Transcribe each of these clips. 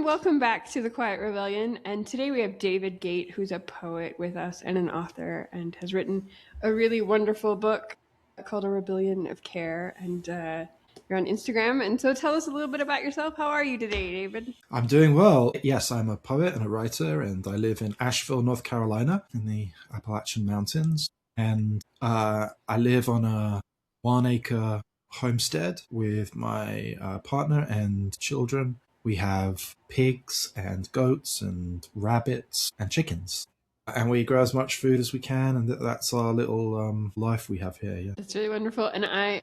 welcome back to The Quiet Rebellion. And today we have David Gate, who's a poet with us and an author, and has written a really wonderful book called A Rebellion of Care. And you're on Instagram. And so tell us a little bit about yourself. How are you today, David? I'm doing well. Yes, I'm a poet and a writer, and I live in Asheville, North Carolina, in the Appalachian Mountains. And I live on a 1-acre homestead with my partner and children. We have pigs and goats and rabbits and chickens. And we grow as much food as we can, and that's our little life we have here. Yeah, That's really wonderful. And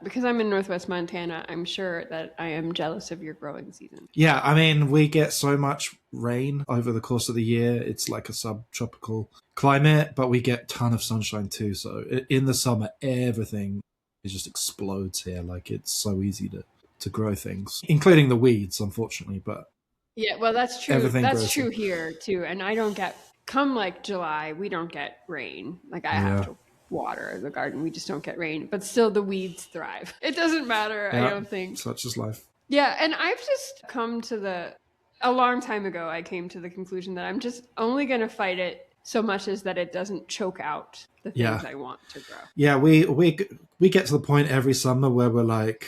because I'm in Northwest Montana, I'm sure that I am jealous of your growing season. Yeah, I mean, we get so much rain over the course of the year. It's like a subtropical climate, but we get a ton of sunshine too. So in the summer, everything just explodes here. Like, it's so easy to grow things, including the weeds, unfortunately. But yeah, well, that's true. Everything That's true here too. And I don't get, come like July, we don't get rain. Like I have to water the garden. We just don't get rain, but still the weeds thrive. It doesn't matter. I don't think. Such is life. Yeah. And I've just come to a long time ago, I came to the conclusion that I'm just only going to fight it so much as that it doesn't choke out the things I want to grow. Yeah. We get to the point every summer where we're like,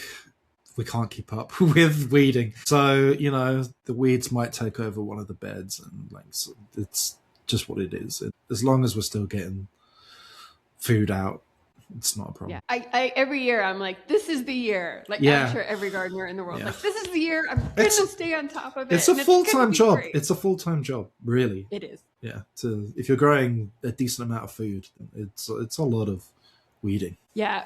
we can't keep up with weeding. So, the weeds might take over one of the beds, and so it's just what it is. As long as we're still getting food out, it's not a problem. Yeah, I every year I'm like, this is the year. Like, I'm sure every gardener in the world, like, this is the year. I'm gonna stay on top of it. It's a full-time job. Great. It's a full-time job, really. It is. Yeah. If you're growing a decent amount of food, it's a lot of weeding. Yeah,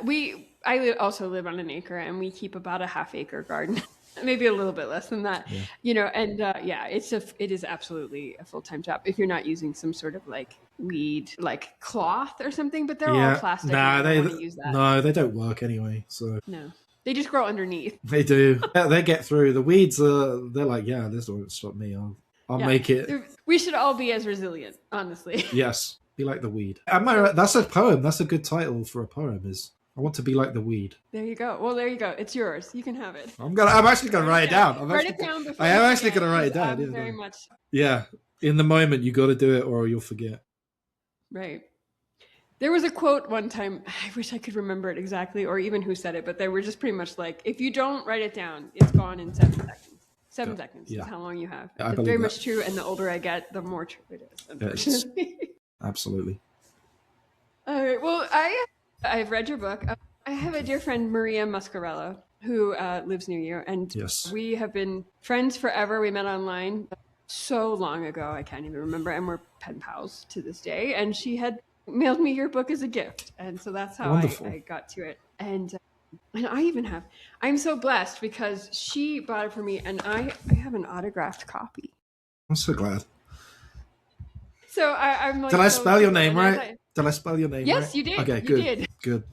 I also live on an acre, and we keep about a half-acre garden. Maybe a little bit less than that, and it is absolutely a full-time job if you're not using some sort of like weed, like cloth or something, but they're all plastic. Nah, they don't use that. No, they don't work anyway. So no, they just grow underneath. They do. They get through. The weeds they're like, this won't stop me. I'll make it. We should all be as resilient, honestly. Yes, be like the weed. Am I right? That's a poem. That's a good title for a poem. Is I want to be like the weed. There you go. Well, there you go. It's yours. You can have it. I'm actually gonna write it down. Write it down before. I am actually gonna write it down. Very much. Yeah, in the moment you got to do it, or you'll forget. Right. There was a quote one time. I wish I could remember it exactly, or even who said it, but they were just pretty much like, if you don't write it down, it's gone in 7 seconds. 7 seconds is how long you have. Yeah, it's very much true, and the older I get, the more true it is, unfortunately. Absolutely. All right. Well, I've read your book. I have a dear friend, Maria Muscarello, who lives near you, and we have been friends forever. We met online so long ago, I can't even remember, and we're pen pals to this day. And she had mailed me your book as a gift, and so that's how I got to it. And I'm so blessed because she bought it for me, and I have an autographed copy. I'm so glad. So I'm like, did I spell your name right? Did I spell your name right? Yes, you did. Okay, good. You did. Good.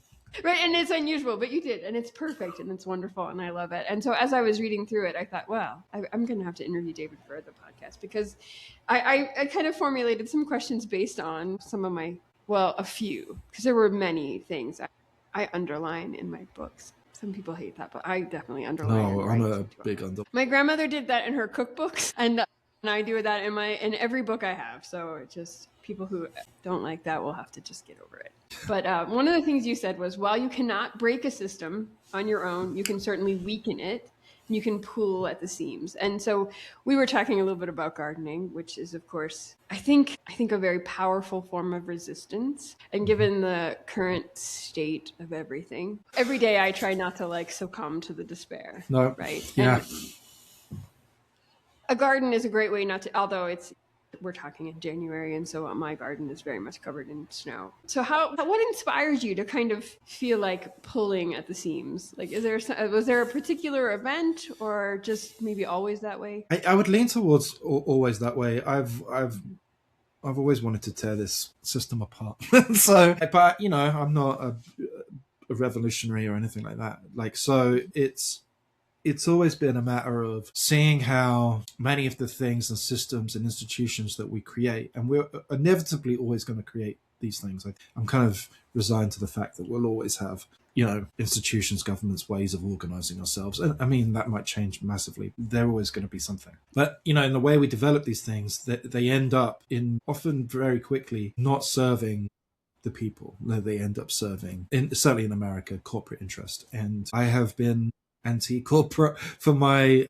Right, and it's unusual, but you did, and it's perfect, and it's wonderful, and I love it. And so as I was reading through it, I thought, well, I'm going to have to interview David for the podcast, because I kind of formulated some questions based on some of a few, because there were many things I underline in my books. Some people hate that, but I definitely underline. No, I'm a big underline. My grandmother did that in her cookbooks, and I do that in every book I have. So it just, people who don't like that will have to just get over it. But one of the things you said was, while you cannot break a system on your own, you can certainly weaken it. And you can pull at the seams. And so we were talking a little bit about gardening, which is, of course, I think a very powerful form of resistance. And given the current state of everything, every day I try not to succumb to the despair. No. Right. Yeah. And a garden is a great way not to, although we're talking in January, and so my garden is very much covered in snow. So what inspires you to kind of feel like pulling at the seams? Like, was there a particular event, or just maybe always that way? I would lean towards always that way. I've always wanted to tear this system apart. So, but I'm not a revolutionary or anything like that. So it's always been a matter of seeing how many of the things and systems and institutions that we create, and we're inevitably always going to create these things. I'm kind of resigned to the fact that we'll always have, institutions, governments, ways of organizing ourselves. And I mean, that might change massively. They're always going to be something. But, in the way we develop these things, they end up in often very quickly not serving the people. They end up serving, certainly in America, corporate interest. And I have been anti-corporate for my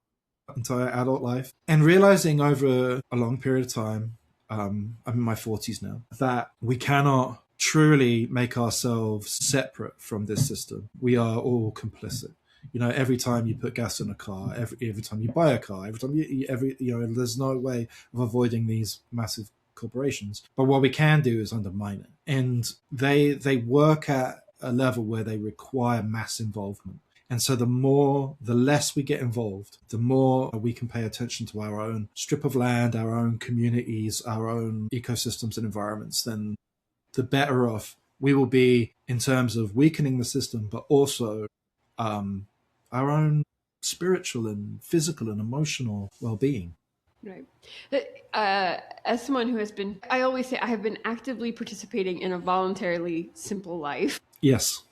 entire adult life, and realizing over a long period of time, I'm in my 40s now, that we cannot truly make ourselves separate from this system. We are all complicit. Every time you put gas in a car, every time you buy a car, every time there's no way of avoiding these massive corporations. But what we can do is undermine it, and they work at a level where they require mass involvement. And so the less we get involved, the more we can pay attention to our own strip of land, our own communities, our own ecosystems and environments, then the better off we will be in terms of weakening the system, but also our own spiritual and physical and emotional well-being. Right. As someone who has been, I always say I have been actively participating in a voluntarily simple life. Yes.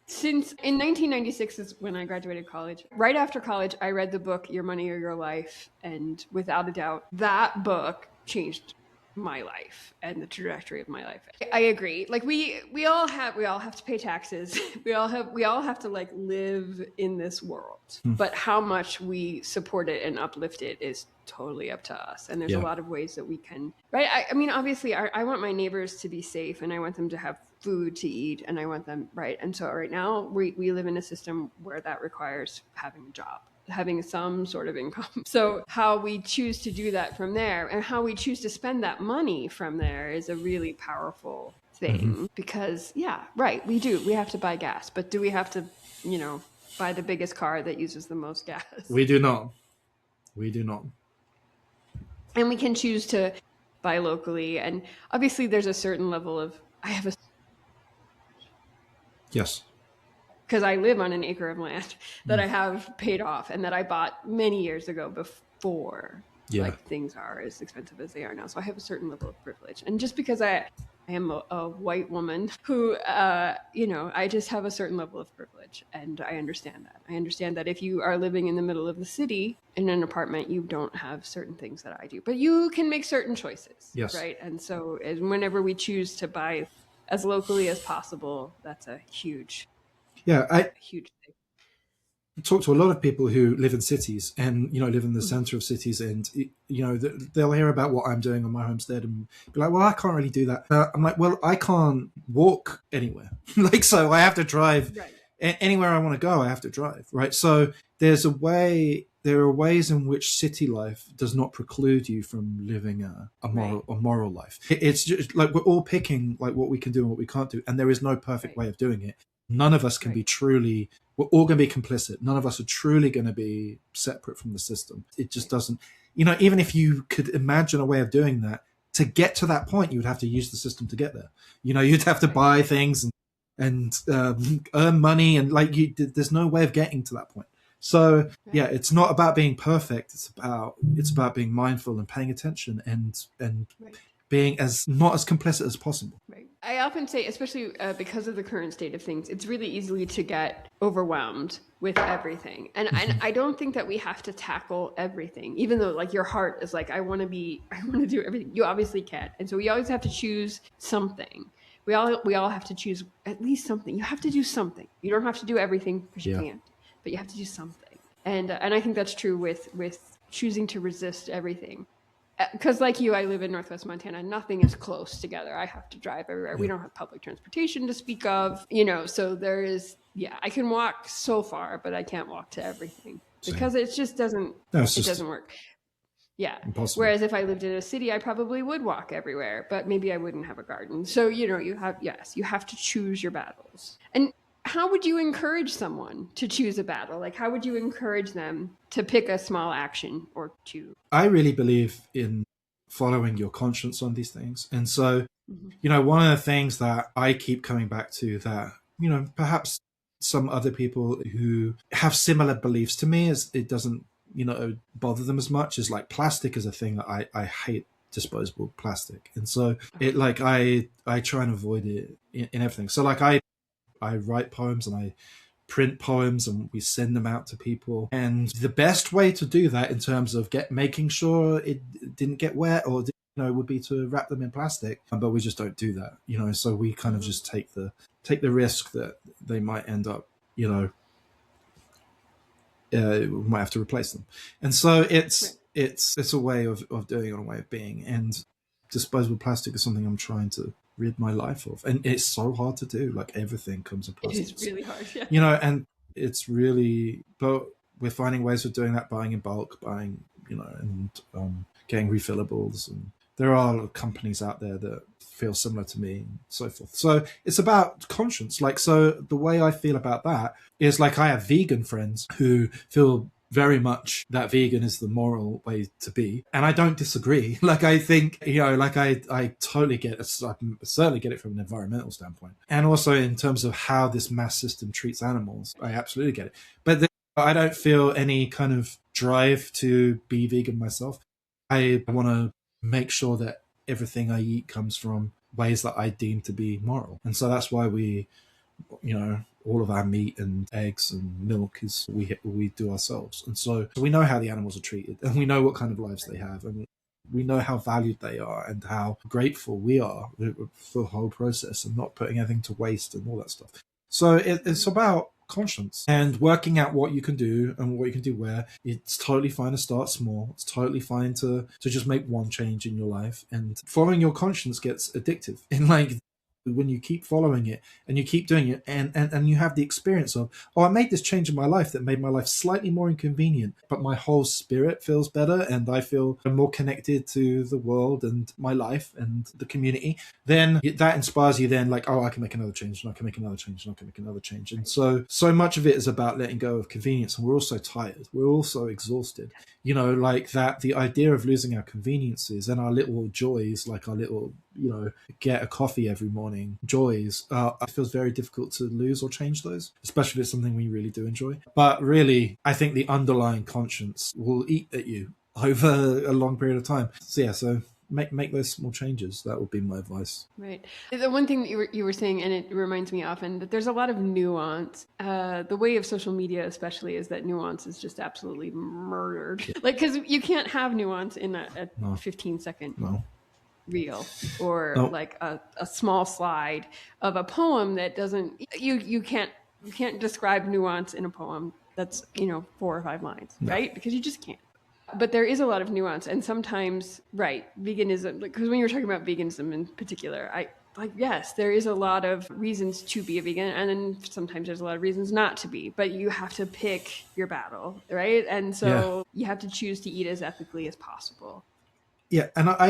Since in 1996 is when I graduated college. Right after college, I read the book Your Money or Your Life. And without a doubt, that book changed my life and the trajectory of my life. I agree. Like we all have to pay taxes. we all have to like live in this world. But how much we support it and uplift it is totally up to us. And there's a lot of ways that we can, right? I mean, obviously I want my neighbors to be safe, and I want them to have food to eat, and I want them, right? And so right now we live in a system where that requires having a job, having some sort of income. So how we choose to do that from there, and how we choose to spend that money from there, is a really powerful thing. Because we have to buy gas, but do we have to, buy the biggest car that uses the most gas? We do not. And we can choose to buy locally. And obviously there's a certain level of, Yes. Because I live on an acre of land that I have paid off and that I bought many years ago before things are as expensive as they are now. So I have a certain level of privilege. And just because I am a white woman who, I just have a certain level of privilege, and I understand that. I understand that if you are living in the middle of the city in an apartment, you don't have certain things that I do, but you can make certain choices, right? And so whenever we choose to buy as locally as possible, that's a huge huge thing. I talk to a lot of people who live in cities and live in the center of cities, and they'll hear about what I'm doing on my homestead and be like, well, I can't really do that. I'm like, well, I can't walk anywhere. So I have to drive anywhere I want to go. I have to drive, right? So there are ways in which city life does not preclude you from living a moral life. It's just like we're all picking like what we can do and what we can't do, and there is no perfect way of doing it. None of us can be truly, we're all going to be complicit. None of us are truly going to be separate from the system. It just doesn't, even if you could imagine a way of doing that, to get to that point, you would have to use the system to get there. You'd have to buy things and earn money, and there's no way of getting to that point. So it's not about being perfect. It's about being mindful and paying attention and being not as complicit as possible. Right. I often say, especially because of the current state of things, it's really easy to get overwhelmed with everything. And I don't think that we have to tackle everything, even though like your heart is like, I want to do everything. You obviously can't. And so we always have to choose something. We all have to choose at least something. You have to do something. You don't have to do everything because you can't, but you have to do something. And I think that's true with choosing to resist everything. Because like you, I live in Northwest Montana. Nothing is close together. I have to drive everywhere. We don't have public transportation to speak of, so there is, I can walk so far, but I can't walk to everything because it just doesn't, doesn't work. Yeah. Impossible. Whereas if I lived in a city, I probably would walk everywhere, but maybe I wouldn't have a garden. So, you have to choose your battles. And how would you encourage someone to choose a battle? Like, how would you encourage them to pick a small action or two? I really believe in following your conscience on these things. And so, one of the things that I keep coming back to that, perhaps some other people who have similar beliefs to me, is it doesn't, bother them as much, is like plastic is a thing that I hate disposable plastic. And so I try and avoid it in everything. So like I write poems and I print poems and we send them out to people. And the best way to do that in terms of making sure it didn't get wet or would be to wrap them in plastic. But we just don't do that, so we kind of just take the risk that they might end up, we might have to replace them. And so it's a way of doing it, a way of being. And disposable plastic is something I'm trying to rid my life of, and it's so hard to do. Like, everything comes in plastic. It is really hard, yeah. And it's really, but we're finding ways of doing that, buying in bulk, and getting refillables. And there are companies out there that feel similar to me and so forth. So it's about conscience. Like, so the way I feel about that is, like, I have vegan friends who feel very much that vegan is the moral way to be, and I don't disagree. Like, I think, I totally get it. I certainly get it from an environmental standpoint, and also in terms of how this mass system treats animals. I absolutely get it, but I don't feel any kind of drive to be vegan myself. I want to make sure that everything I eat comes from ways that I deem to be moral, and so that's why we, all of our meat and eggs and milk is we do ourselves. And so we know how the animals are treated, and we know what kind of lives they have, and we know how valued they are and how grateful we are for the whole process and not putting anything to waste and all that stuff. So it's about conscience and working out what you can do and what you can do where. It's totally fine to start small. It's totally fine to just make one change in your life, and following your conscience gets addictive. And like, when you keep following it and you keep doing it, and you have the experience of, I made this change in my life that made my life slightly more inconvenient, but my whole spirit feels better and I feel more connected to the world and my life and the community, then that inspires you then, like, I can make another change, and I can make another change, and I can make another change. And so much of it is about letting go of convenience, and we're all so tired, we're all so exhausted, like that. The idea of losing our conveniences and our little joys, like our little, get a coffee every morning joys, it feels very difficult to lose or change those, especially if it's something we really do enjoy. But really, I think the underlying conscience will eat at you over a long period of time. So make those small changes. That would be my advice. Right. The one thing that you were saying, and it reminds me often, that there's a lot of nuance. The way of social media especially is that nuance is just absolutely murdered. Yeah. Like, because you can't have nuance in a 15-second reel, or like a small slide of a poem that doesn't, you can't describe nuance in a poem that's 4 or 5 lines, right? Because you just can't. But there is a lot of nuance, and sometimes, veganism, because when you're talking about veganism in particular, yes, there is a lot of reasons to be a vegan, and then sometimes there's a lot of reasons not to be, but you have to pick your battle, right? And so you have to choose to eat as ethically as possible. Yeah, and I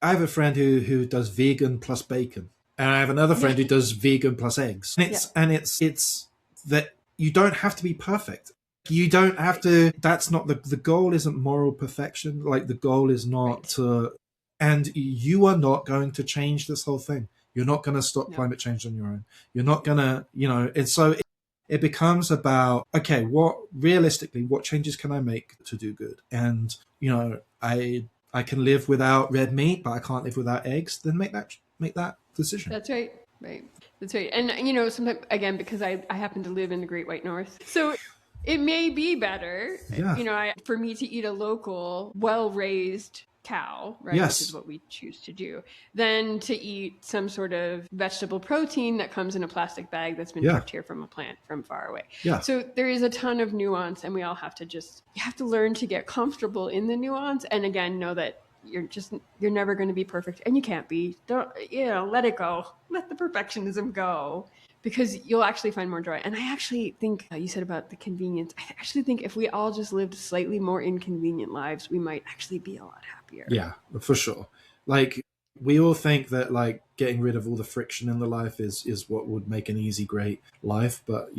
have a friend who does vegan plus bacon, and I have another friend who does vegan plus eggs. And it's that you don't have to be perfect. You don't have to. That's not the goal. Isn't moral perfection. Like, the goal is not to. And you are not going to change this whole thing. You're not going to stop climate change on your own. You're not going to. And so it becomes about, okay, what changes can I make to do good? And I can live without red meat, but I can't live without eggs. Then make that decision. That's right. Right. That's right. And sometimes, again, because I happen to live in the Great White North, so it may be better, for me to eat a local, well-raised cow, right? Yes. Which is what we choose to do, than to eat some sort of vegetable protein that comes in a plastic bag that's been picked here from a plant from far away. Yeah. So there is a ton of nuance, and we all have to you have to learn to get comfortable in the nuance, and again, know that you're never going to be perfect, and you can't be. Don't, let it go. Let the perfectionism go, because you'll actually find more joy. And I actually think, you said about the convenience, I actually think if we all just lived slightly more inconvenient lives, we might actually be a lot happier. Yeah, for sure. Like, we all think that, like, getting rid of all the friction in the life is what would make an easy, great life. But,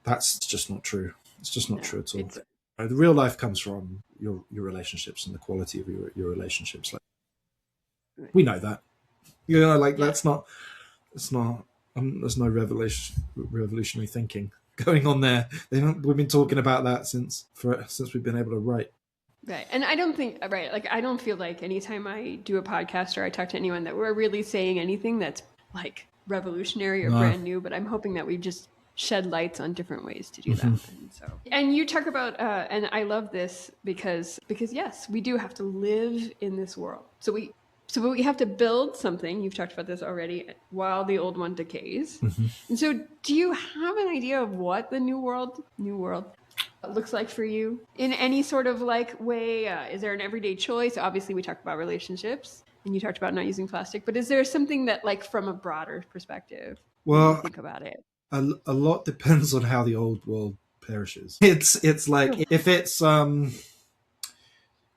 that's just not true. It's just not true at all. The real life comes from your relationships and the quality of your relationships. Like, we know that. That's not, it's not, there's no revolutionary thinking going on there. We've been talking about that since we've been able to write. Right. And I don't think, I don't feel like anytime I do a podcast or I talk to anyone that we're really saying anything that's like revolutionary or No. brand new, but I'm hoping that we just shed lights on different ways to do that. And so, and you talk about, and I love this because yes, we do have to live in this world. So we have to build something. You've talked about this already while the old one decays. And so do you have an idea of what the new world looks like for you in any sort of like way? Is there an everyday choice? Obviously we talked about relationships and you talked about not using plastic, but is there something that like from a broader perspective when you Well, think about it? a lot depends on how the old world perishes. It's like if it's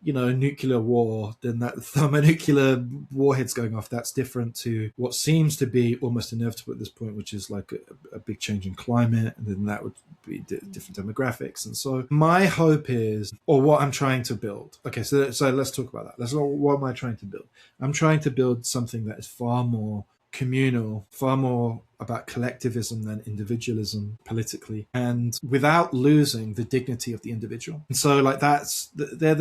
nuclear war, then that thermonuclear warheads going off, that's different to what seems to be almost inevitable at this point, which is like a big change in climate, and then that would be different demographics. And so my hope is, or what I'm trying to build. Okay, so let's talk about that. What am I trying to build? I'm trying to build something that is far more communal, far more about collectivism than individualism politically, and without losing the dignity of the individual. And so like they're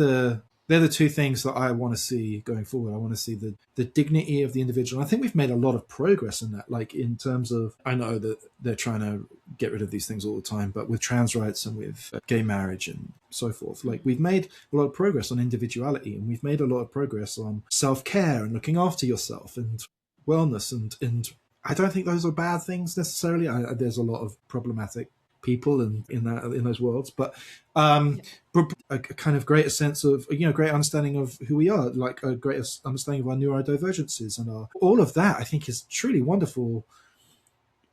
the two things that I want to see going forward. I want to see the dignity of the individual. I think we've made a lot of progress in that, like in terms of, I know that they're trying to get rid of these things all the time, but with trans rights and with gay marriage and so forth, like we've made a lot of progress on individuality, and we've made a lot of progress on self-care and looking after yourself and wellness, and I don't think those are bad things necessarily. There's a lot of problematic people in those worlds, but a kind of greater sense of great understanding of who we are, like a greater understanding of our neurodivergences and all of that. I think is truly wonderful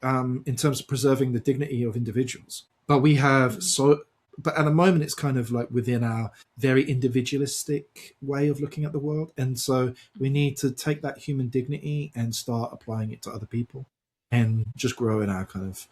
in terms of preserving the dignity of individuals. But we have but at the moment it's kind of like within our very individualistic way of looking at the world, and so we need to take that human dignity and start applying it to other people and just grow in our kind of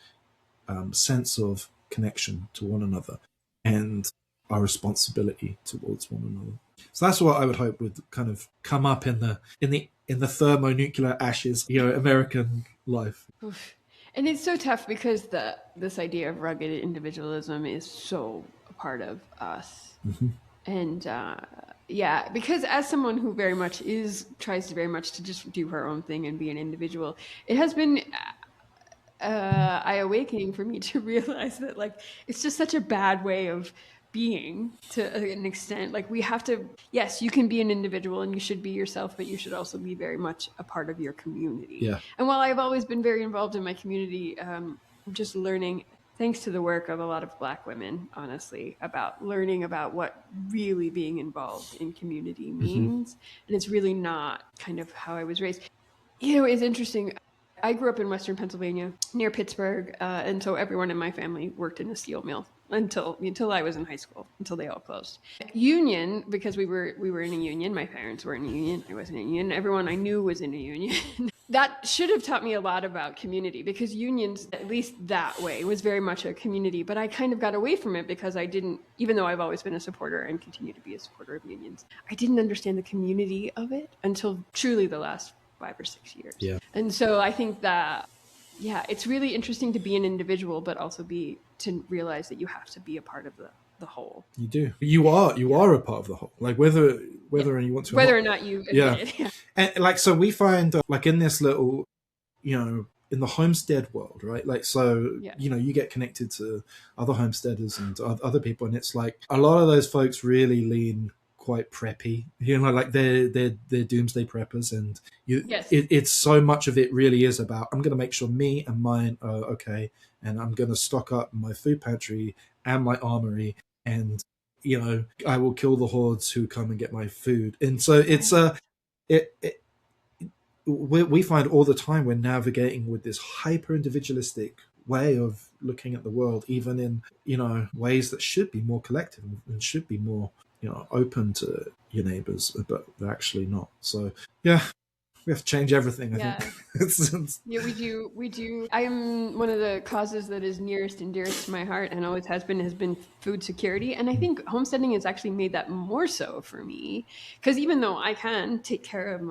sense of connection to one another and our responsibility towards one another. So that's what I would hope would kind of come up in the thermonuclear ashes, American life. Oof. And it's so tough because this idea of rugged individualism is so a part of us. And yeah, because as someone who very much tries to very much to just do her own thing and be an individual, it has been eye-awakening for me to realize that like it's just such a bad way of being to an extent. Like we have to, yes, you can be an individual and you should be yourself, but you should also be very much a part of your community. Yeah. And while I've always been very involved in my community, I'm just learning, thanks to the work of a lot of Black women, honestly, about learning about what really being involved in community means. And it's really not kind of how I was raised. It's interesting. I grew up in Western Pennsylvania near Pittsburgh, and so everyone in my family worked in a steel mill until I was in high school, until they all closed. Union, because we were in a union. My parents were in a union. I wasn't in a union. Everyone I knew was in a union. That should have taught me a lot about community, because unions, at least that way, was very much a community. But I kind of got away from it because I didn't, even though I've always been a supporter and continue to be a supporter of unions, I didn't understand the community of it until truly the last 5 or 6 years. Yeah. And so I think that, yeah, it's really interesting to be an individual, but also to realize that you have to be a part of the whole. You do. You are a part of the whole. Like whether and you want to, whether or not you admit it. Yeah. And like so, we find like in this little, in the homestead world, right? Like so, you get connected to other homesteaders and other people, and it's like a lot of those folks really lean quite preppy, like they're doomsday preppers, and it's so much of it really is about, I'm going to make sure me and mine are okay, and I'm going to stock up my food pantry and my armory, and I will kill the hordes who come and get my food. And so it's we find all the time we're navigating with this hyper individualistic way of looking at the world, even in ways that should be more collective and should be more open to your neighbors, but they're actually not. So yeah, we have to change everything. I think. Yeah, we do. I am one of the causes that is nearest and dearest to my heart, and always has been food security. And I think homesteading has actually made that more so for me, because even though I can take care of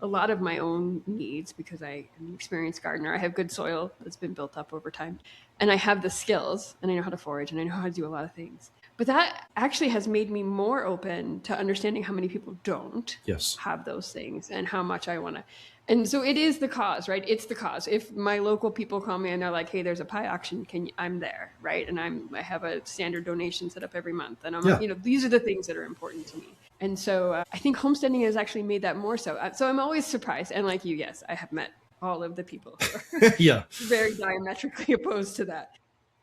a lot of my own needs, because I am an experienced gardener, I have good soil that's been built up over time, and I have the skills, and I know how to forage, and I know how to do a lot of things. But that actually has made me more open to understanding how many people don't Yes. have those things and how much I want to. And so it is the cause, right? It's the cause. If my local people call me and they're like, "Hey, there's a pie auction. I'm there," right? And I have a standard donation set up every month, and Yeah. these are the things that are important to me. And so I think homesteading has actually made that more so. So I'm always surprised. And like you, yes, I have met all of the people who are Yeah. very diametrically opposed to that.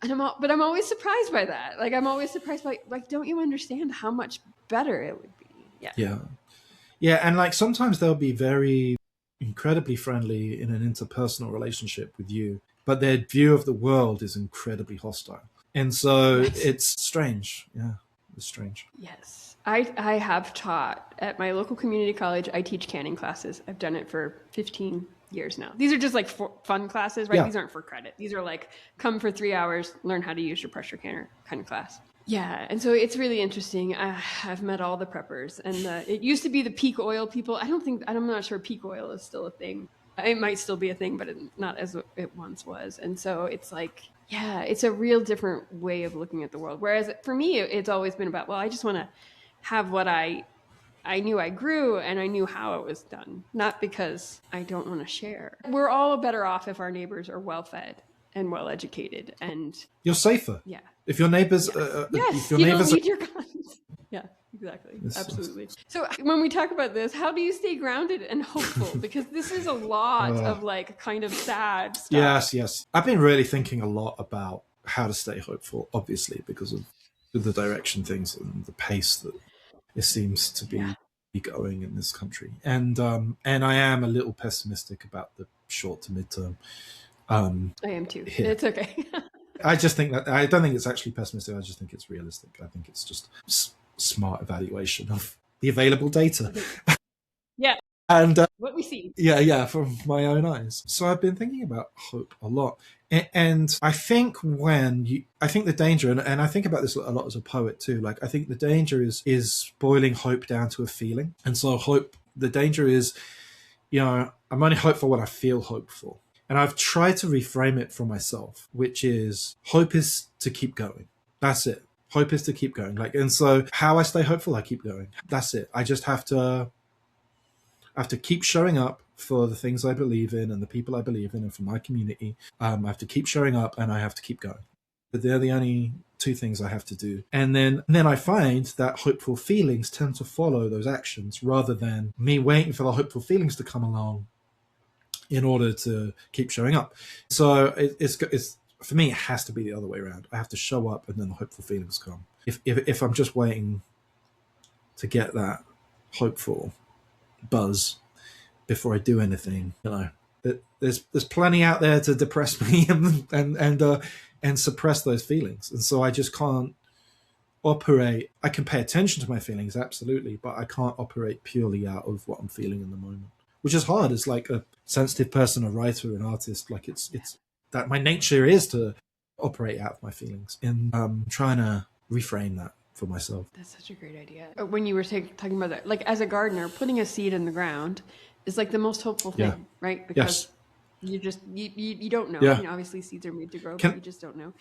But I'm always surprised by that. Like, I'm always surprised by, like, don't you understand how much better it would be? Yeah. Yeah. Yeah. And like sometimes they'll be very incredibly friendly in an interpersonal relationship with you, but their view of the world is incredibly hostile. And so Yes. it's strange. Yeah. It's strange. Yes. I have taught at my local community college. I teach canning classes. I've done it for 15 years now. These are just like fun classes, right? Yeah. These aren't for credit. These are like, come for 3 hours, learn how to use your pressure canner kind of class. Yeah, and so it's really interesting. I've met all the preppers, and it used to be the peak oil people. I'm not sure peak oil is still a thing. It might still be a thing, but not as it once was. And so it's like, yeah, it's a real different way of looking at the world. Whereas for me, it's always been about, well, I just want to have what I knew I grew and I knew how it was done, not because I don't want to share. We're all better off if our neighbors are well fed and well educated, and You're safer. yeah. If your neighbors, Yes, if your you neighbors, don't need your guns. Yeah, exactly. Absolutely. So when we talk about this, how do you stay grounded and hopeful? Because this is a lot of like kind of sad stuff. yes. I've been really thinking a lot about how to stay hopeful, obviously, because of the direction things and the pace that it seems to be going in this country. And I am a little pessimistic about the short to midterm. I am too. Here. It's okay. I just think that I don't think it's actually pessimistic. I just think it's realistic. I think it's just smart evaluation of the available data. Yeah. And what we see. Yeah, from my own eyes. So I've been thinking about hope a lot. And I think I think the danger, and I think about this a lot as a poet too, like I think the danger is boiling hope down to a feeling. And so the danger is, I'm only hopeful when I feel hopeful. And I've tried to reframe it for myself, which is hope is to keep going. That's it. Hope is to keep going. And so how I stay hopeful, I keep going. That's it. I just have to keep showing up for the things I believe in and the people I believe in and for my community. I have to keep showing up and I have to keep going. But they're the only two things I have to do. And then I find that hopeful feelings tend to follow those actions rather than me waiting for the hopeful feelings to come along in order to keep showing up. So it's for me, it has to be the other way around. I have to show up and then the hopeful feelings come. If I'm just waiting to get that hopeful buzz before I do anything, there's plenty out there to depress me and suppress those feelings. And so I just can't operate. I can pay attention to my feelings, absolutely, but I can't operate purely out of what I'm feeling in the moment, which is hard as like a sensitive person, a writer, an artist. Like it's that my nature is to operate out of my feelings, and I'm trying to reframe that for myself. That's such a great idea. When you were talking about that, like as a gardener, putting a seed in the ground is like the most hopeful thing, right? Because you just you don't know. Yeah. Obviously seeds are made to grow, but you just don't know.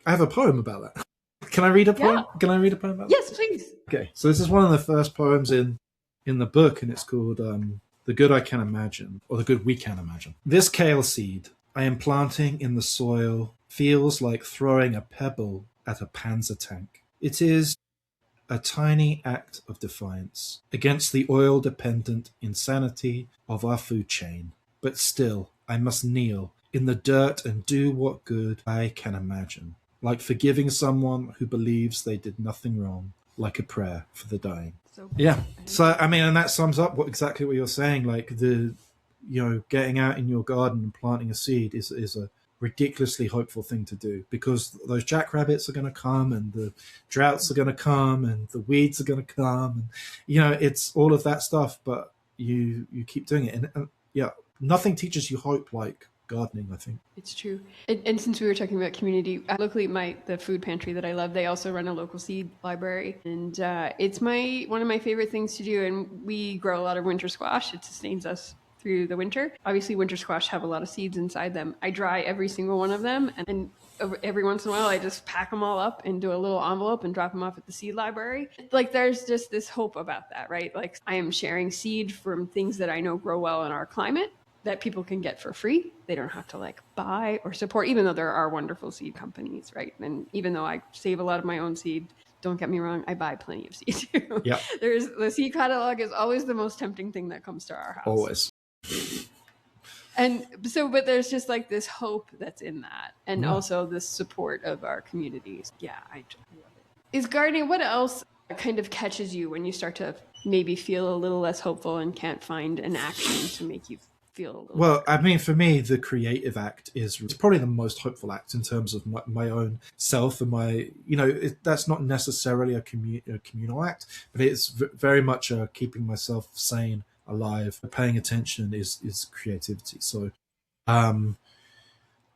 I have a poem about that. Can I read a poem? Yeah. Can I read a poem about Yes, please. Okay, so this is one of the first poems in the book, and it's called The Good I Can Imagine, or The Good We Can Imagine. This kale seed I am planting in the soil feels like throwing a pebble at a panzer tank. It is a tiny act of defiance against the oil-dependent insanity of our food chain. But still, I must kneel in the dirt and do what good I can imagine, like forgiving someone who believes they did nothing wrong, like a prayer for the dying. So I mean, and that sums up exactly what you're saying. Like getting out in your garden and planting a seed is a ridiculously hopeful thing to do, because those jackrabbits are going to come and the droughts are going to come and the weeds are going to come, and it's all of that stuff, but you keep doing it, and nothing teaches you hope like gardening, I think. It's true. And since we were talking about community, locally, the food pantry that I love, they also run a local seed library, and it's one of my favorite things to do. And we grow a lot of winter squash. It sustains us through the winter. Obviously, winter squash have a lot of seeds inside them. I dry every single one of them, and every once in a while I just pack them all up into a little envelope and drop them off at the seed library. Like there's just this hope about that, right? Like I am sharing seed from things that I know grow well in our climate that people can get for free. They don't have to like buy or support, even though there are wonderful seed companies, right? And even though I save a lot of my own seed, don't get me wrong, I buy plenty of seed too. Yeah. There's the seed catalog is always the most tempting thing that comes to our house. Always. And so, but there's just like this hope that's in that. And also the support of our communities. Yeah, I love it. Is gardening, what else kind of catches you when you start to maybe feel a little less hopeful and can't find an action to make you feel a little well better? I mean, for me, the creative act is probably the most hopeful act in terms of my own self and my, that's not necessarily a communal act, but it's very much keeping myself sane, alive, paying attention is creativity. So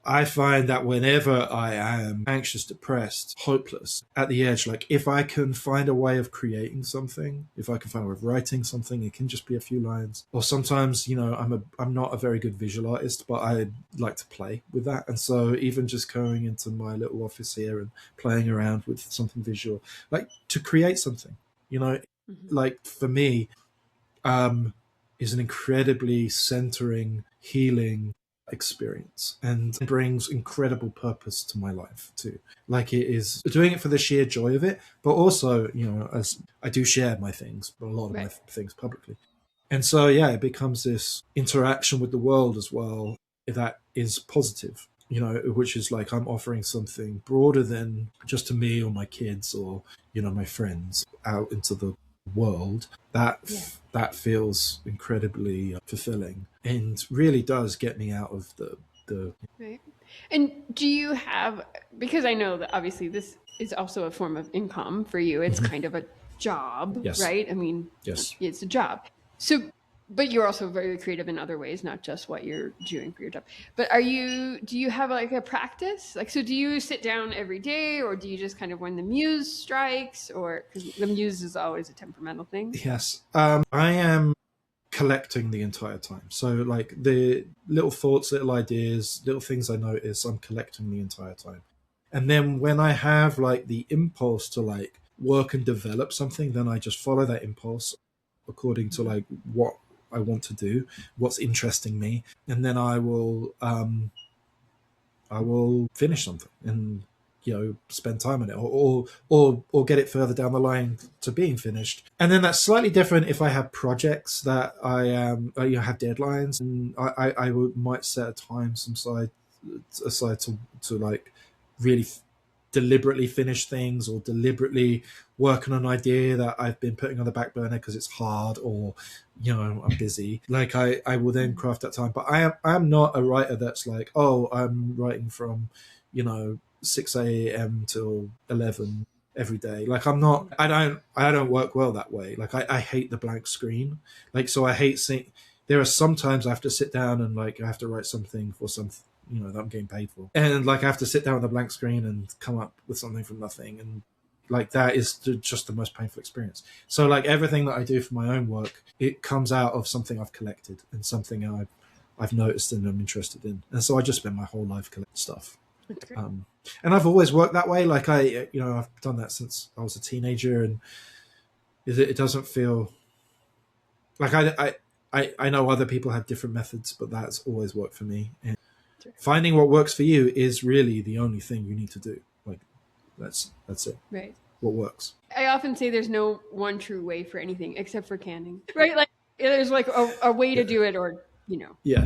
I find that whenever I am anxious, depressed, hopeless, at the edge, like if I can find a way of creating something, if I can find a way of writing something, it can just be a few lines. Or sometimes, I'm not a very good visual artist, but I like to play with that. And so even just going into my little office here and playing around with something visual, like to create something, like for me, is an incredibly centering, healing experience and brings incredible purpose to my life too. Like it is doing it for the sheer joy of it, but also, as I do share my things, but a lot of my things publicly. And so, yeah, it becomes this interaction with the world as well that is positive, which is like I'm offering something broader than just to me or my kids or, my friends out into the world that feels incredibly fulfilling and really does get me out of the Right. And do you have, because I know that obviously this is also a form of income for you, it's kind of a job, Yes. right? I mean, yes it's a job. So, but you're also very creative in other ways, not just what you're doing for your job. But do you have like a practice? Like, so do you sit down every day or do you just kind of when the muse strikes, or because the muse is always a temperamental thing? Yes. I am collecting the entire time. So like the little thoughts, little ideas, little things I notice, I'm collecting the entire time. And then when I have like the impulse to like work and develop something, then I just follow that impulse according to like what I want to do, what's interesting me, and then I will finish something and spend time on it or get it further down the line to being finished. And then that's slightly different if I have projects that I have deadlines, and I might set a time aside to like really deliberately finish things or deliberately work on an idea that I've been putting on the back burner because it's hard or I'm busy. Like I will then craft that time. But I am not a writer that's like, oh, I'm writing from 6 a.m. till 11 every day. Like I don't work well that way. Like I hate the blank screen. Like, so I hate seeing, there are sometimes I have to sit down and like I have to write something for some that I'm getting paid for, and like I have to sit down with a blank screen and come up with something from nothing, and like that is just the most painful experience. So like everything that I do for my own work, it comes out of something I've collected and something I've noticed and I'm interested in, and so I just spend my whole life collecting stuff. That's great. And I've always worked that way. Like I've done that since I was a teenager, and it doesn't feel like I know other people have different methods, but that's always worked for me. And finding what works for you is really the only thing you need to do. Like that's it. Right. What works. I often say there's no one true way for anything except for canning, right? Like there's like a way to do it, or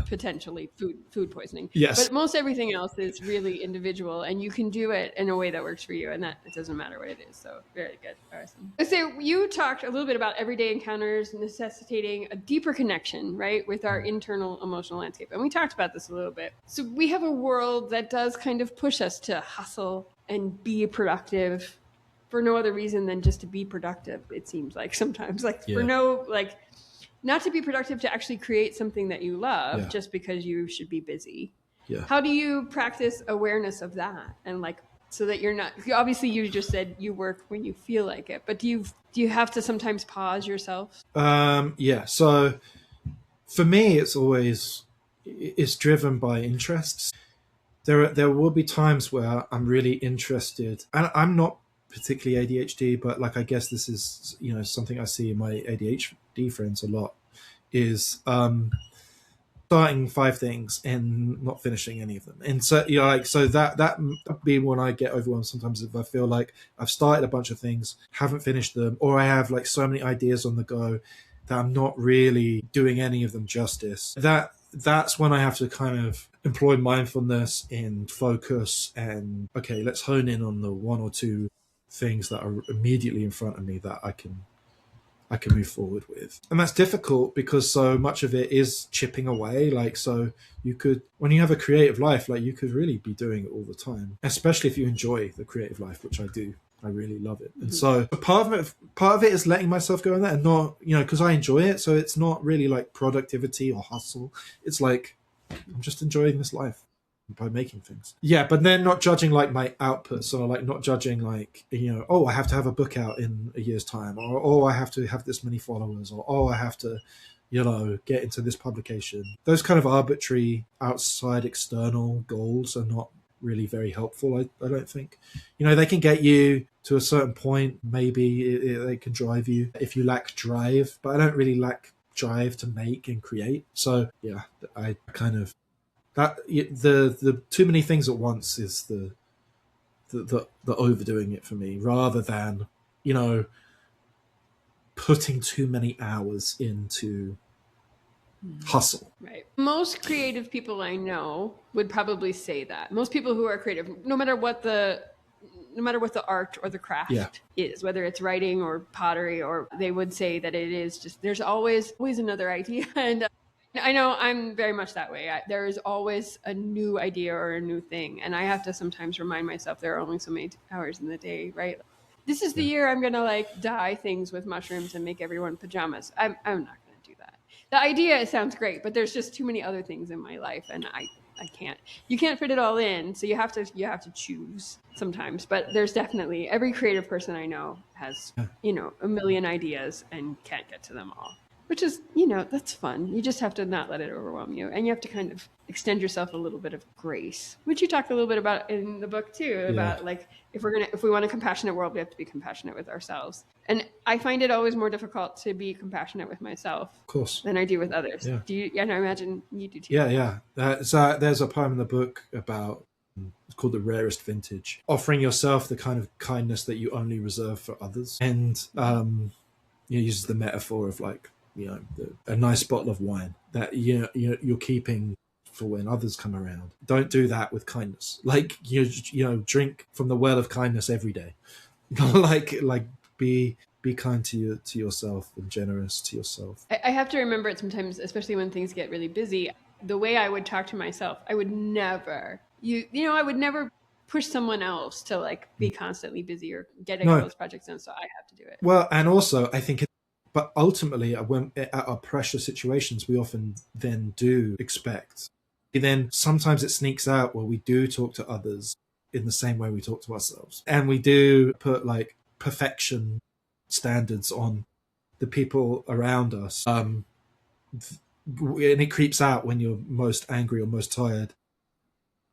potentially food poisoning. Yes. But most everything else is really individual, and you can do it in a way that works for you, and that it doesn't matter what it is. So very good, Arson. So you talked a little bit about everyday encounters necessitating a deeper connection, right, with our internal emotional landscape, and we talked about this a little bit. So we have a world that does kind of push us to hustle and be productive for no other reason than just to be productive. It seems like sometimes, for no not to be productive, to actually create something that you love just because you should be busy. Yeah. How do you practice awareness of that? And so that you're not, obviously you just said you work when you feel like it, but do you have to sometimes pause yourself? Yeah. So for me, it's driven by interests. there will be times where I'm really interested, and I'm not particularly ADHD, but like I guess this is something I see in my ADHD friends a lot is starting 5 things and not finishing any of them. And so so that be when I get overwhelmed sometimes, if I feel like I've started a bunch of things, haven't finished them, or I have like so many ideas on the go that I'm not really doing any of them justice. That's when I have to kind of employ mindfulness and focus and, okay, let's hone in on the one or two things that are immediately in front of me that I can move forward with. And that's difficult because so much of it is chipping away. Like, so you could, when you have a creative life, like you could really be doing it all the time, especially if you enjoy the creative life, which I do. I really love it. And so part of it is letting myself go in there and not, because I enjoy it. So it's not really like productivity or hustle. It's like, I'm just enjoying this life by making things. Yeah, but then not judging like my output. So like not judging like, I have to have a book out in a year's time, or I have to have this many followers, or I have to, get into this publication. Those kind of arbitrary outside external goals are not really very helpful. I don't think, they can get you to a certain point. Maybe they can drive you if you lack drive, but I don't really lack drive to make and create. So yeah, I kind of, that the too many things at once is the overdoing it for me, rather than putting too many hours into hustle. Right. Most creative people I know would probably say that. Most people who are creative, no matter what the art or the craft is, whether it's writing or pottery, or they would say that it is just, there's always another idea. And I know I'm very much that way. There is always a new idea or a new thing. And I have to sometimes remind myself there are only so many hours in the day, right? This is the year I'm going to like dye things with mushrooms and make everyone pajamas. I'm not going to do that. The idea sounds great, but there's just too many other things in my life. And I can't. You can't fit it all in, so you have to choose sometimes. But there's definitely, every creative person I know has a million ideas and can't get to them all, which is that's fun. You just have to not let it overwhelm you, and you have to kind of extend yourself a little bit of grace, which you talk a little bit about in the book too. About like if we want a compassionate world, we have to be compassionate with ourselves. And I find it always more difficult to be compassionate with myself, of course, than I do with others. Do you? And I imagine you do too. Yeah. There's a poem in the book about, it's called The Rarest Vintage, offering yourself the kind of kindness that you only reserve for others, and uses the metaphor of like a nice bottle of wine that you're keeping for when others come around. Don't do that with kindness. Like drink from the well of kindness every day. like be kind to yourself and generous to yourself. I have to remember it sometimes, especially when things get really busy. The way I would talk to myself, I would never I would never push someone else to like be constantly busy or getting all those projects done, so I have to do it. Well, and also I think but ultimately, when at our pressure situations, we often then do expect. Then sometimes it sneaks out where we do talk to others in the same way we talk to ourselves. And we do put like perfection standards on the people around us. And it creeps out when you're most angry or most tired.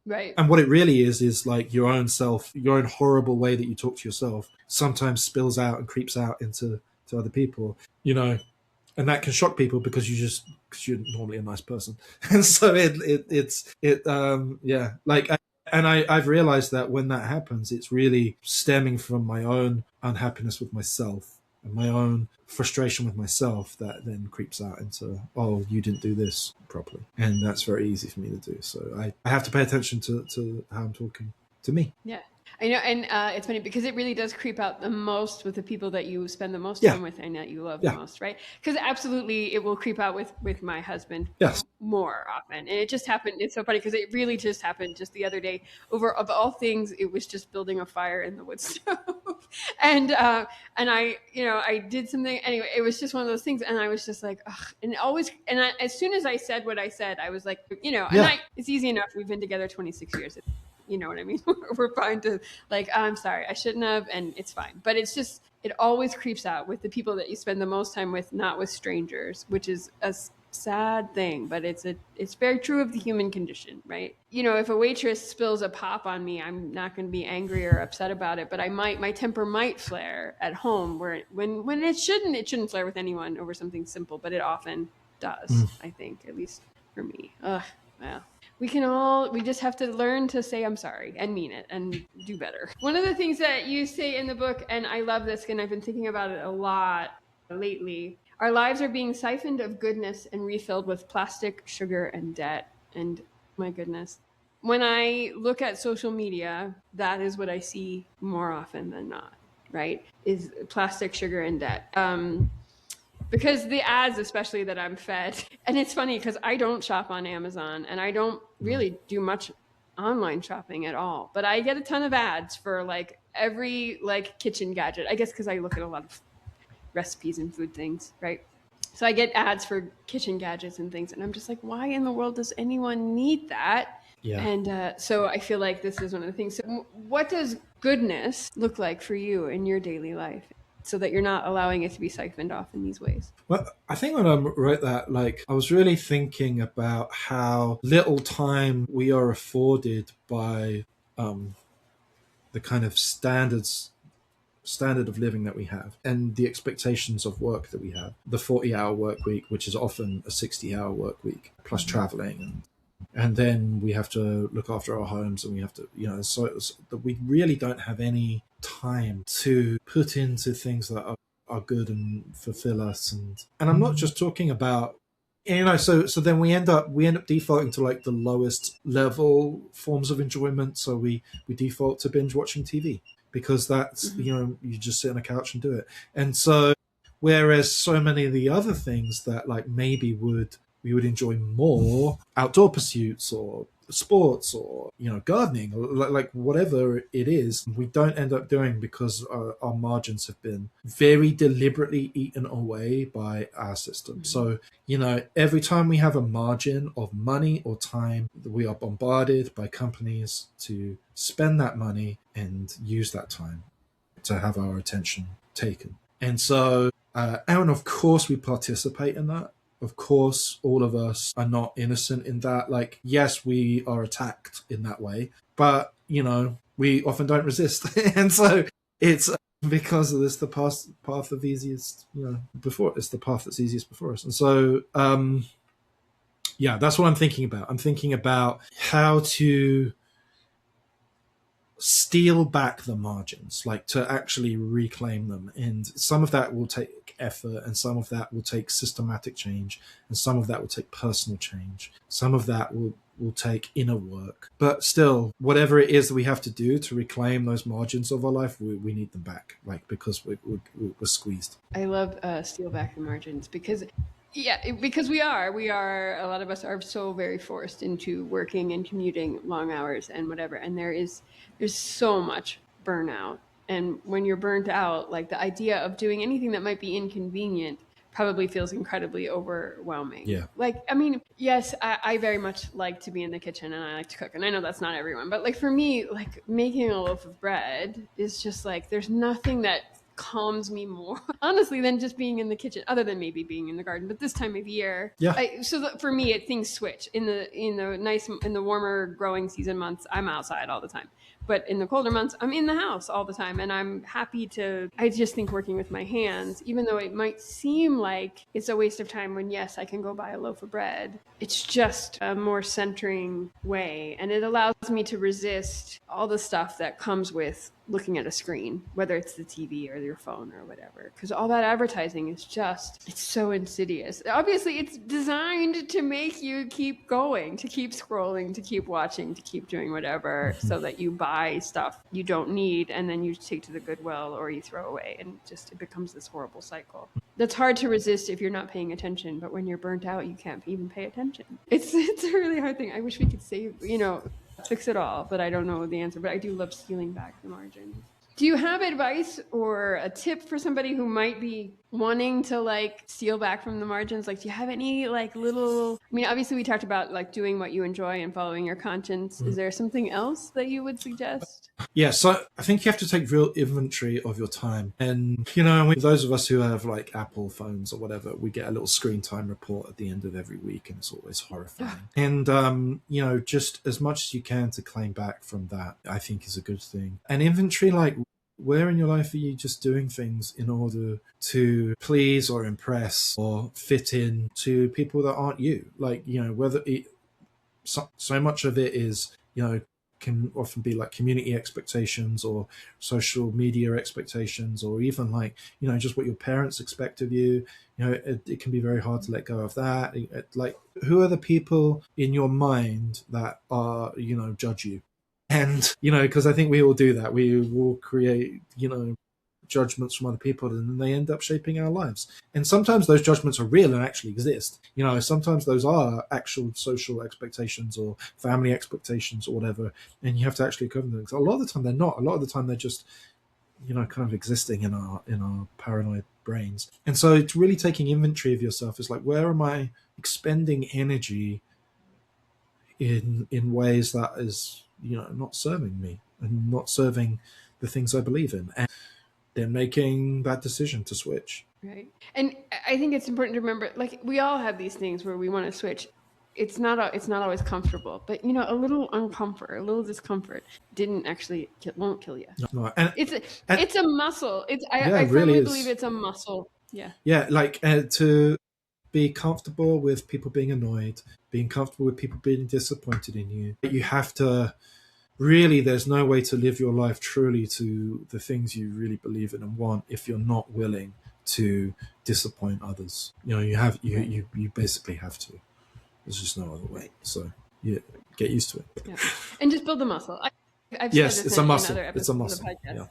Right. And what it really is like your own self, your own horrible way that you talk to yourself sometimes spills out and creeps out into other people, and that can shock people because you're normally a nice person. And so I've realized that when that happens, it's really stemming from my own unhappiness with myself and my own frustration with myself that then creeps out into, oh, you didn't do this properly. And that's very easy for me to do. So I have to pay attention to how I'm talking to me. Yeah. I know, and it's funny because it really does creep out the most with the people that you spend the most time with and that you love the most, right? Because absolutely it will creep out with my husband more often. And it just happened. It's so funny because it really just happened just the other day. Of all things, it was just building a fire in the wood stove. and I did something. Anyway, it was just one of those things. And I was just like, ugh. As soon as I said what I said, I was like, it's easy enough. We've been together 26 years. You know what I mean? We're fine to like, I'm sorry, I shouldn't have, and it's fine. But it's just, it always creeps out with the people that you spend the most time with, not with strangers, which is sad thing, but it's very true of the human condition, right? You know, if a waitress spills a pop on me, I'm not going to be angry or upset about it, but my temper might flare at home, where when it shouldn't flare with anyone over something simple, but it often does. I think, at least for me. Ugh, well, we just have to learn to say I'm sorry and mean it and do better. One of the things that you say in the book, and I love this, and I've been thinking about it a lot lately, our lives are being siphoned of goodness and refilled with plastic, sugar, and debt. And my goodness, when I look at social media, that is what I see more often than not, right? Is plastic, sugar, and debt. Because the ads, especially, that I'm fed, and it's funny because I don't shop on Amazon and I don't really do much online shopping at all, but I get a ton of ads for like every like kitchen gadget, I guess, because I look at a lot of recipes and food things, right? So I get ads for kitchen gadgets and things, and I'm just like, why in the world does anyone need that? Yeah. And so I feel like this is one of the things. So what does goodness look like for you in your daily life, so that you're not allowing it to be siphoned off in these ways? Well, I think when I wrote that, like, I was really thinking about how little time we are afforded by the kind of standard of living that we have and the expectations of work that we have. The 40-hour work week, which is often a 60-hour work week, plus traveling, and then we have to look after our homes, and we have to, you know, so that we really don't have any time to put into things that are good and fulfill us. And I'm not just talking about, you know, so then we end up defaulting to like the lowest level forms of enjoyment. So we default to binge watching TV, because that's, you know, you just sit on a couch and do it. And so, whereas so many of the other things that like maybe we would enjoy more, outdoor pursuits or sports or, you know, gardening or like whatever it is, we don't end up doing because our margins have been very deliberately eaten away by our system. So, you know, every time we have a margin of money or time, we are bombarded by companies to spend that money and use that time to have our attention taken. And so, and of course we participate in that. Of course, all of us are not innocent in that. Like, yes, we are attacked in that way, but, you know, we often don't resist. And so it's because of this, the path of easiest, you know, before it's the path that's easiest before us. And so, yeah, that's what I'm thinking about. I'm thinking about how to steal back the margins, like to actually reclaim them. And some of that will take effort, and some of that will take systematic change, and some of that will take personal change. Some of that will take inner work. But still, whatever it is that we have to do to reclaim those margins of our life, we need them back, like, because we're squeezed. I love steal back the margins, because because we are, a lot of us are so very forced into working and commuting long hours and whatever. And there's so much burnout. And when you're burnt out, like, the idea of doing anything that might be inconvenient probably feels incredibly overwhelming. Yeah. Like, I mean, yes, I very much like to be in the kitchen and I like to cook. And I know that's not everyone, but like for me, like making a loaf of bread is just like, there's nothing that calms me more, honestly, than just being in the kitchen, other than maybe being in the garden. But this time of year, Yeah. For me, things switch. In the warmer growing season months, I'm outside all the time. But in the colder months, I'm in the house all the time. And I'm happy I just think working with my hands, even though it might seem like it's a waste of time when, yes, I can go buy a loaf of bread, it's just a more centering way. And it allows me to resist all the stuff that comes with looking at a screen, whether it's the TV or your phone or whatever, because all that advertising is it's so insidious. Obviously, it's designed to make you keep going, to keep scrolling, to keep watching, to keep doing whatever, so that you buy stuff you don't need and then you take to the Goodwill or you throw away, and it becomes this horrible cycle. That's hard to resist if you're not paying attention, but when you're burnt out, you can't even pay attention. It's a really hard thing. I wish we could fix it all, but I don't know the answer. But I do love stealing back the margin. Do you have advice or a tip for somebody who might be wanting to like steal back from the margins? Like, do you have any like little, I mean, obviously we talked about like doing what you enjoy and following your conscience. Is there something else that you would suggest? Yeah, so I think you have to take real inventory of your time. And, you know, with those of us who have like Apple phones or whatever, we get a little screen time report at the end of every week, and it's always horrifying. And, you know, just as much as you can to claim back from that, I think is a good thing. And inventory, like, where in your life are you just doing things in order to please or impress or fit in to people that aren't you? Like, you know, whether it, so much of it is, you know, can often be like community expectations or social media expectations, or even like, you know, just what your parents expect of you. You know, it can be very hard to let go of that. Like, who are the people in your mind that are, you know, judge you? And, you know, because I think we all do that. We will create, you know, judgments from other people, and then they end up shaping our lives. And sometimes those judgments are real and actually exist. You know, sometimes those are actual social expectations or family expectations or whatever, and you have to actually cover them. A lot of the time they're not. A lot of the time they're just, you know, kind of existing in our paranoid brains. And so it's really taking inventory of yourself. It's like, where am I expending energy in ways that is, you know, not serving me and not serving the things I believe in, and then making that decision to switch. Right. And I think it's important to remember, like, we all have these things where we want to switch. It's not always comfortable, but you know, a little uncomfort, a little discomfort won't kill you. No, and It's a muscle. yeah, I it really firmly is. believe it's a muscle. Yeah. Yeah, like to be comfortable with people being annoyed, being comfortable with people being disappointed in you. You have to really, there's no way to live your life truly to the things you really believe in and want if you're not willing to disappoint others. You know, you basically have to. There's just no other way. So yeah, get used to it. Yeah. And just build the muscle. I've Yes, said this it's a in muscle. other It's a episodes of muscle. the podcast.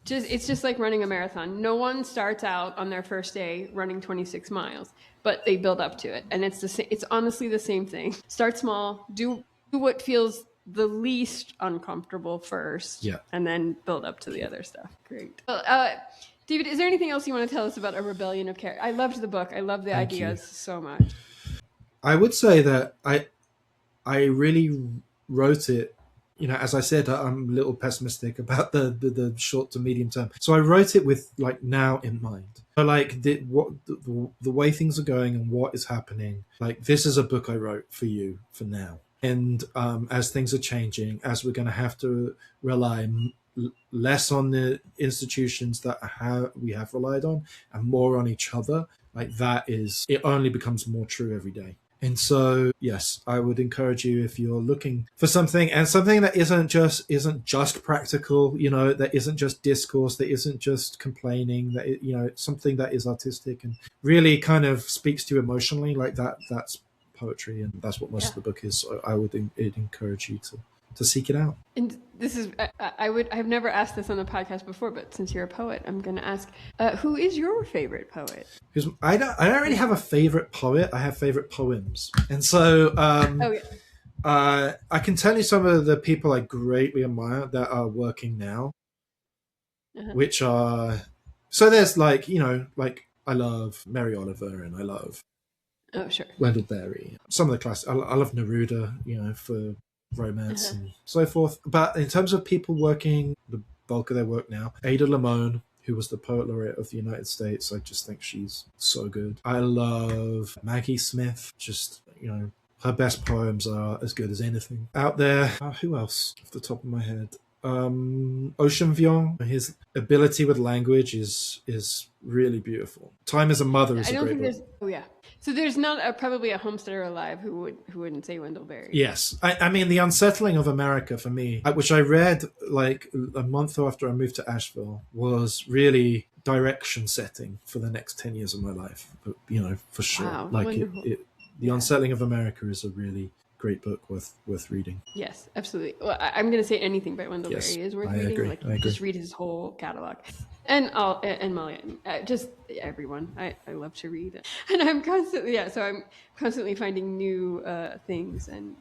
Yeah. It's just like running a marathon. No one starts out on their first day running 26 miles, but they build up to it. And it's honestly the same thing. Start small, do what feels the least uncomfortable first, Yeah. and then build up to the other stuff. Great. Well, David, is there anything else you want to tell us about A Rebellion of Character? I loved the book. I love the Thank ideas you. so much. I would say that I really wrote it, you know, as I said, I'm a little pessimistic about the short to medium term. So I wrote it with like now in mind. So like the way things are going and what is happening, like this is a book I wrote for you for now. And as things are changing, as we're going to have to rely less on the institutions that we have relied on and more on each other, like it only becomes more true every day. And so, yes, I would encourage you, if you're looking for something, and something that isn't just practical, you know, that isn't just discourse, that isn't just complaining, that, you know, something that is artistic and really kind of speaks to you emotionally, like that's poetry, and that's what most of the book is. So I would encourage you to seek it out. And this is, I've never asked this on the podcast before, but since you're a poet, I'm going to ask, who is your favorite poet? Because I don't really have a favorite poet. I have favorite poems. And so I can tell you some of the people I greatly admire that are working now, which are, so there's like, you know, like I love Mary Oliver and I love Wendell Berry. Some of the classics. I love Neruda, you know, for romance and so forth. But in terms of people working the bulk of their work now, Ada Limon, who was the Poet Laureate of the United States, I just think she's so good. I love Maggie Smith. Just, you know, her best poems are as good as anything out there. Who else off the top of my head? Ocean Vuong, his ability with language is really beautiful. Time as a Mother is a great book. So there's not probably a homesteader alive who wouldn't say Wendell Berry. Yes. I mean, The Unsettling of America, for me, which I read like a month after I moved to Asheville, was really direction setting for the next 10 years of my life. But, you know, for sure. Wow, like The Unsettling of America is a really great book worth reading. Yes, absolutely. Well, I'm going to say anything by Wendell Berry is worth reading. Agree. Like, just read his whole catalog. And Molly, just everyone. I love to read, and I'm constantly finding new things, and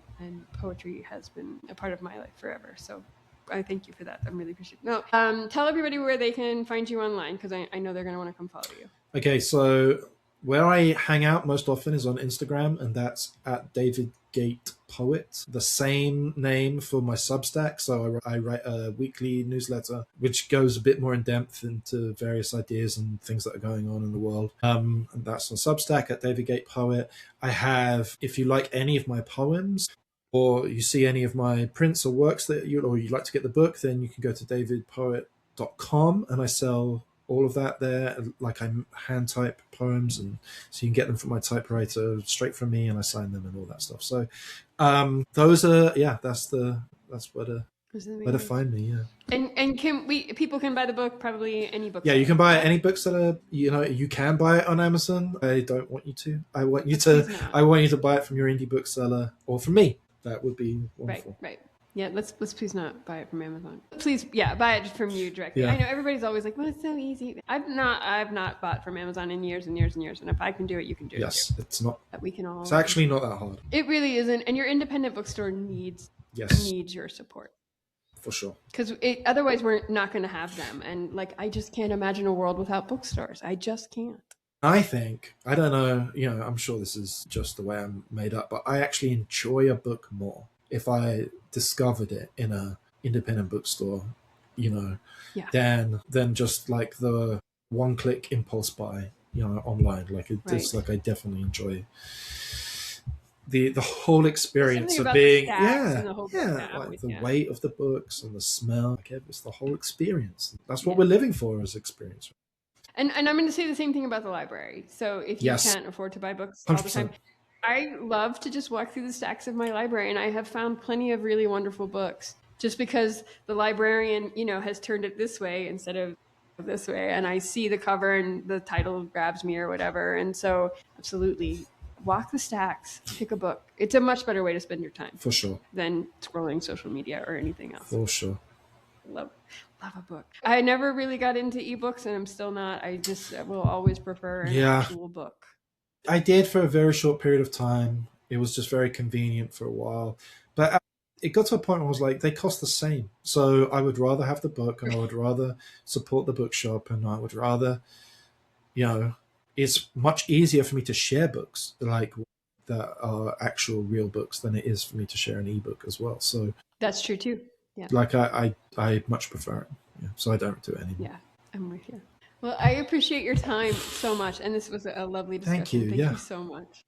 poetry has been a part of my life forever. So I thank you for that. I'm really appreciative. Now, tell everybody where they can find you online, because I know they're going to want to come follow you. Okay, so where I hang out most often is on Instagram, and that's at David Gate Poet. The same name for my Substack. So I write a weekly newsletter, which goes a bit more in depth into various ideas and things that are going on in the world. And that's on Substack at David Gate Poet. I have, if you like any of my poems, or you see any of my prints or works that or you'd like to get the book, then you can go to davidpoet.com, and I sell all of that there. Like, I hand type poems, and so you can get them from my typewriter straight from me, and I sign them and all that stuff. So those are, that's where to find me. And people can buy the book, probably any book. Yeah, you can buy any books that are, you can buy it on Amazon. I don't want you to. I want you to buy it from your indie bookseller or from me. That would be wonderful. Right. Yeah, let's please not buy it from Amazon. Please, buy it from you directly. Yeah. I know everybody's always like, well, it's so easy. I've not bought from Amazon in years and years and years. And if I can do it, you can do it. Yes, too. it's not. That we can all. It's actually not that hard. It really isn't, and your independent bookstore needs your support. For sure. Because otherwise we're not going to have them. And I just can't imagine a world without bookstores. I just can't. I don't know, I'm sure this is just the way I'm made up, but I actually enjoy a book more if I discovered it in a independent bookstore, than just like the one-click impulse buy, online. I definitely enjoy the whole experience of being the weight of the books and the smell. It's the whole experience. That's what we're living for, as experience. And I'm going to say the same thing about the library. So if you can't afford to buy books all the time, I love to just walk through the stacks of my library, and I have found plenty of really wonderful books just because the librarian, has turned it this way instead of this way, and I see the cover and the title grabs me or whatever. And so absolutely walk the stacks, pick a book. It's a much better way to spend your time. For sure. Than scrolling social media or anything else. For sure. Love a book. I never really got into ebooks, and I'm still not. I just will always prefer an actual book. I did for a very short period of time. It was just very convenient for a while. But it got to a point where I was like, they cost the same. So I would rather have the book, and I would rather support the bookshop, and I would rather, it's much easier for me to share books that are actual real books than it is for me to share an ebook as well. So that's true too. Yeah. I much prefer it. Yeah, so I don't do it anymore. Yeah, I'm with you. Well, I appreciate your time so much, and this was a lovely discussion. Thank you so much.